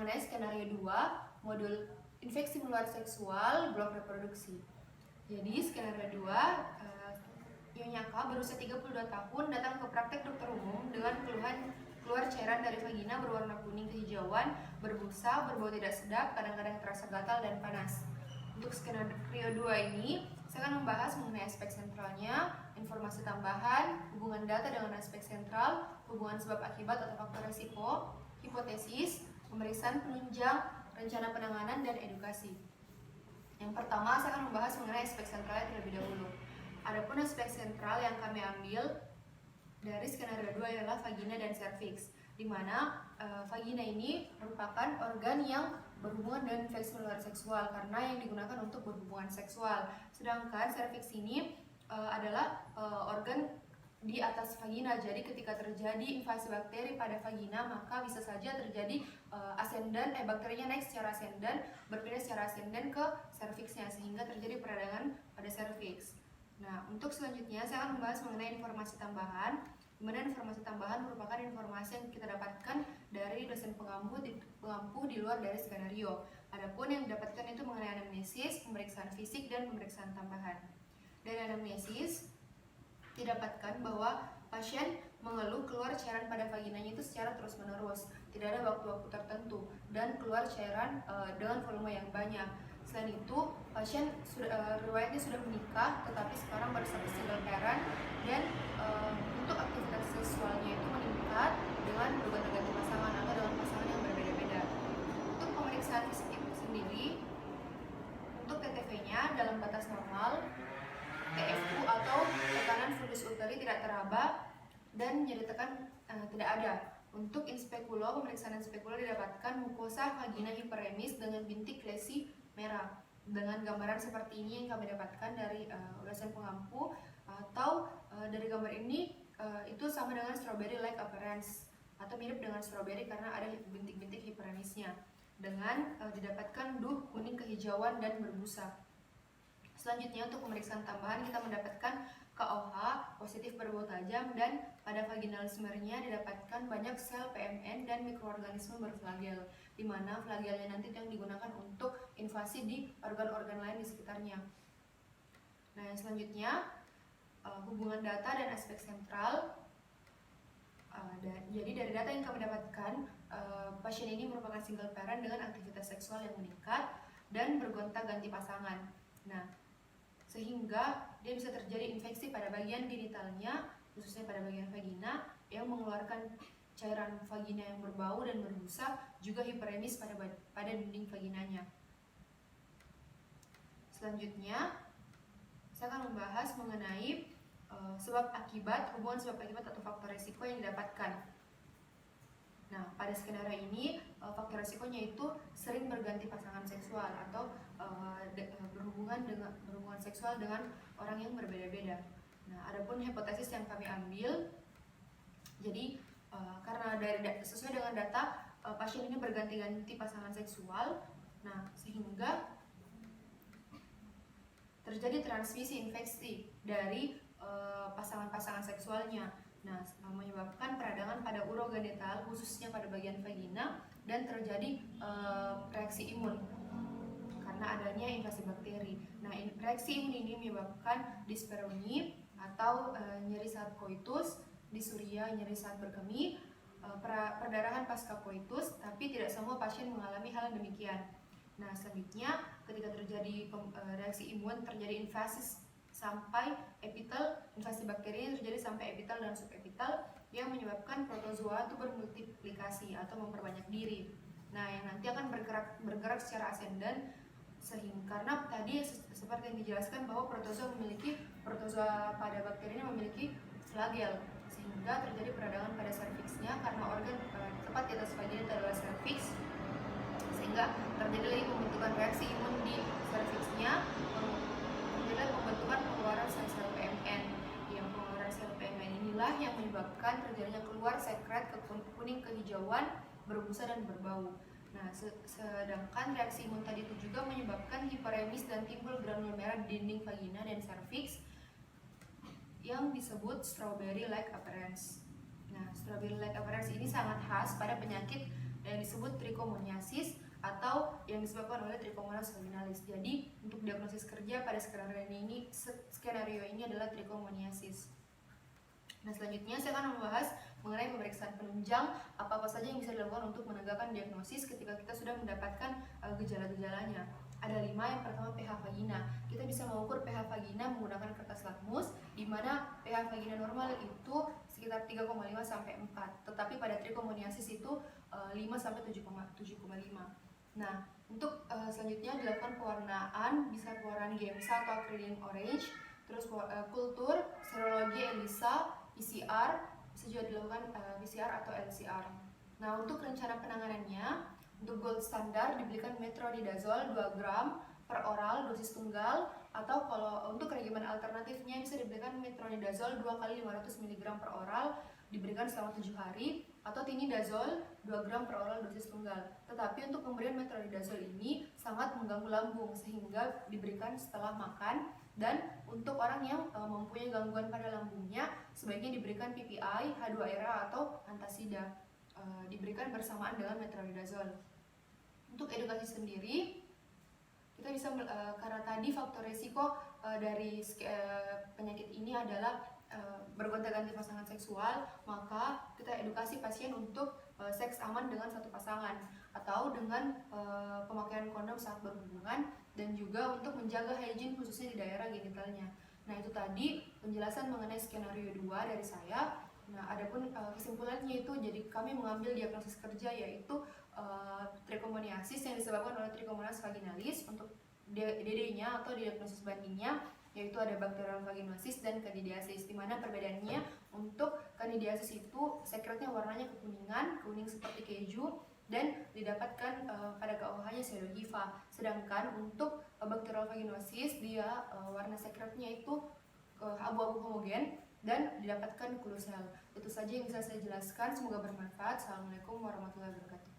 mengenai skenario 2, modul infeksi menular seksual, blok reproduksi. Jadi skenario 2, Nyonya K berusia 32 tahun datang ke praktek dokter umum dengan keluhan keluar cairan dari vagina berwarna kuning kehijauan, berbusa, berbau tidak sedap, kadang-kadang terasa gatal dan panas. Untuk skenario 2 ini, saya akan membahas mengenai aspek sentralnya, informasi tambahan, hubungan data dengan aspek sentral, hubungan sebab akibat atau faktor resiko, hipotesis, pemeriksaan penunjang, rencana penanganan, dan edukasi. Yang pertama, saya akan membahas mengenai aspek sentralnya terlebih dahulu. Adapun aspek sentral yang kami ambil dari skenario 2 adalah vagina dan serviks, di mana vagina ini merupakan organ yang berhubungan dengan infeksi menular seksual karena yang digunakan untuk berhubungan seksual. Sedangkan serviks ini adalah organ di atas vagina. Jadi ketika terjadi invasi bakteri pada vagina, maka bisa saja terjadi bakterinya naik secara ascendant, berpindah secara ascendant ke serviksnya sehingga terjadi peradangan pada serviks. Nah, untuk selanjutnya saya akan membahas mengenai informasi tambahan, di mana informasi tambahan merupakan informasi yang kita dapatkan dari dosen pengampu di luar dari skenario. Adapun yang didapatkan itu mengenai anamnesis, pemeriksaan fisik, dan pemeriksaan tambahan. Dari anamnesis didapatkan bahwa pasien mengeluh keluar cairan pada vaginanya itu secara terus-menerus, tidak ada waktu-waktu tertentu, dan keluar cairan dengan volume yang banyak. Selain itu, pasien riwayatnya sudah menikah, tetapi sekarang baru sampai single parent, dan untuk aktivitas seksualnya itu meningkat dengan berganti-ganti pasangan atau dengan pasangan yang berbeda-beda. Untuk pemeriksaan fisik itu sendiri, untuk TTV-nya dalam batas normal, TFU atau tekanan fundus uteri tidak teraba, dan nyeri tekan tidak ada. Untuk inspekulo, pemeriksaan inspekulo didapatkan mukosa vagina hiperemis dengan bintik lesi merah. Dengan gambaran seperti ini yang kami dapatkan dari ulasan pengampu, atau dari gambar ini itu sama dengan strawberry like appearance atau mirip dengan strawberry karena ada bintik-bintik hiperemisnya. Dengan didapatkan duh kuning kehijauan dan berbusa. Selanjutnya untuk pemeriksaan tambahan kita mendapatkan KOH positif berbau tajam, dan pada vaginal smearnya didapatkan banyak sel PMN dan mikroorganisme berflagel, di mana flagelnya nanti yang digunakan untuk invasi di organ-organ lain di sekitarnya. Nah, yang selanjutnya hubungan data dan aspek sentral. Jadi dari data yang kami dapatkan, pasien ini merupakan single parent dengan aktivitas seksual yang meningkat dan bergonta-ganti pasangan. Nah, sehingga dia bisa terjadi infeksi pada bagian genitalnya, khususnya pada bagian vagina, yang mengeluarkan cairan vagina yang berbau dan berbusa, juga hiperemis pada dinding vaginanya. Selanjutnya, saya akan membahas mengenai hubungan sebab akibat atau faktor resiko yang didapatkan. Nah, pada skenario ini faktor resikonya itu sering berganti pasangan seksual atau berhubungan seksual dengan orang yang berbeda-beda. Nah, adapun hipotesis yang kami ambil, jadi karena sesuai dengan data pasien ini berganti-ganti pasangan seksual, nah sehingga terjadi transmisi infeksi dari pasangan-pasangan seksualnya. Nah, menyebabkan peradangan pada urogenital, khususnya pada bagian vagina, dan terjadi reaksi imun karena adanya invasi bakteri. Nah, reaksi imun ini menyebabkan dispareunia atau nyeri saat koitus, disuria nyeri saat berkemih, perdarahan pasca koitus, tapi tidak semua pasien mengalami hal demikian. Nah, selanjutnya ketika terjadi reaksi imun, terjadi invasi sampai epitel, invasi bakteri terjadi sampai epitel dan subepitel yang menyebabkan protozoa itu bermultiplikasi atau memperbanyak diri. Nah, yang nanti akan bergerak secara ascendant, sehingga karena tadi seperti yang dijelaskan bahwa protozoa pada bakteri ini memiliki flagel, sehingga terjadi peradangan pada serviksnya karena organ tepat di atas vagina adalah serviks, sehingga terjadi lagi pembentukan reaksi imun di serviksnya, terjadi pembentukan pengeluaran sel-sel PMN. Yang pengeluaran sel PMN inilah yang menyebabkan terjadinya keluar sekret kuning kehijauan, berbusa dan berbau. Nah, sedangkan reaksi imun tadi itu juga menyebabkan hiperemis dan timbul granul merah di dinding vagina dan serviks yang disebut strawberry like appearance. Nah, strawberry like appearance ini sangat khas pada penyakit yang disebut trichomoniasis atau yang disebabkan oleh Trichomonas vaginalis. Jadi untuk diagnosis kerja pada skenario ini adalah trichomoniasis. Nah, selanjutnya saya akan membahas mengenai pemeriksaan penunjang, apa-apa saja yang bisa dilakukan untuk menegakkan diagnosis ketika kita sudah mendapatkan gejala-gejalanya. Ada 5. Yang pertama, pH vagina. Kita bisa mengukur pH vagina menggunakan kertas lakmus, di mana pH vagina normal itu sekitar 3,5 sampai 4, tetapi pada trichomoniasis itu 5 sampai 7,5. Nah, untuk selanjutnya dilakukan pewarnaan, bisa pewarnaan GEMSA atau acrylic orange, terus kultur, serologi ELISA, PCR, bisa juga dilakukan PCR atau LCR. Nah, untuk rencana penanganannya, untuk gold standar diberikan metronidazole 2 gram per oral dosis tunggal, atau kalau untuk regimen alternatifnya bisa diberikan metronidazole 2 kali 500 mg per oral diberikan selama 7 hari, atau tinidazole 2 gram per oral dosis tunggal. Tetapi untuk pemberian metronidazole ini sangat mengganggu lambung sehingga diberikan setelah makan, dan untuk orang yang mempunyai gangguan pada lambungnya sebaiknya diberikan PPI, H2ARA atau antasida, diberikan bersamaan dengan metronidazole. Untuk edukasi sendiri, kita bisa karena tadi faktor risiko dari penyakit ini adalah bergonta-ganti pasangan seksual, maka kita edukasi pasien untuk seks aman dengan satu pasangan atau dengan pemakaian kondom saat berhubungan, dan juga untuk menjaga hygiene khususnya di daerah genitalnya. Nah, itu tadi penjelasan mengenai skenario 2 dari saya. Nah, adapun kesimpulannya itu, jadi kami mengambil diagnosis kerja yaitu trichomoniasis yang disebabkan oleh Trichomonas vaginalis. Untuk DD-nya atau diagnosis bandingnya yaitu ada bakterial vaginosis dan candidiasis, di mana perbedaannya untuk candidiasis itu sekretnya warnanya kekuningan, kuning seperti keju, dan didapatkan pada KOH-nya pseudohifa. Sedangkan untuk bakterial vaginosis dia warna sekretnya itu abu-abu homogen dan didapatkan kulusel. Itu saja yang bisa saya jelaskan, semoga bermanfaat. Assalamualaikum warahmatullahi wabarakatuh.